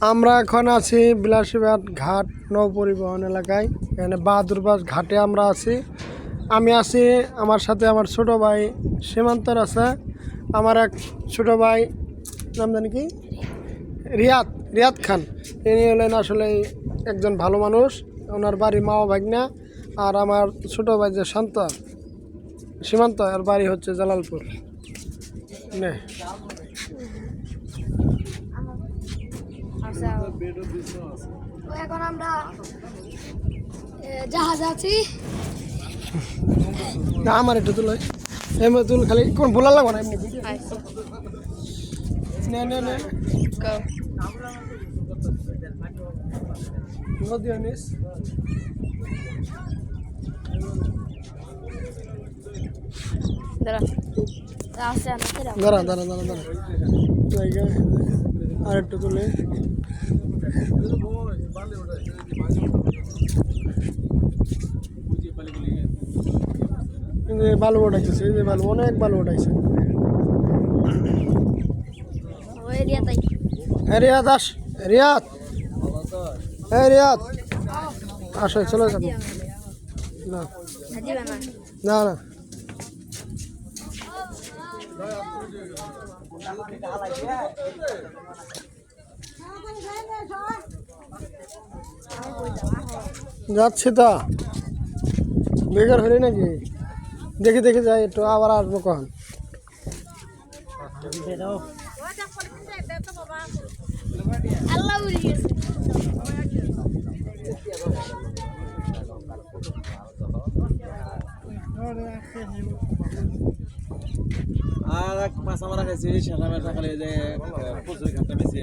আমরা এখন আছি বিলাসীবাদ ঘাট নৌ পরিবহন এলাকায়। এখানে বাহাদুরবাজ ঘাটে আমরা আছি। আমি আছি, আমার সাথে আমার ছোট ভাই সীমান্তর আছে। আমার এক ছোট ভাই, নাম জানি কি, রিয়াদ খান। ইনি হলেন আসলে একজন ভালো মানুষ। ওনার বাড়ি মাও ভাগনা। আর আমার ছোট ভাই যে সীমান্ত, আর বাড়ি হচ্ছে জালালপুর। নে এখন আমরা জাহাজ আছি। না আমার একটু তুলো, এমনি তুল, খালি কোন ভোলা লাগবে না এমনি। নদী আনিস দাঁড়া দাঁড়া দাঁড়া দাঁড়া জায়গা আর একটু তুলে বালু ওঠাইতেছে, এই যে বালু, অনেক বালু ওঠাইছে। রিয়াদ আস, রিয়াদ, রিয়াদ আসো, চলে যাবো। না না না যাচ্ছি তো, বেকার হলি নাকি? দেখে দেখে যাই একটু, আবার আসবো কখন। আর এক মাছ আমরা খাইছি, সেটা খালি যে প্রচুর খাতা বেশি।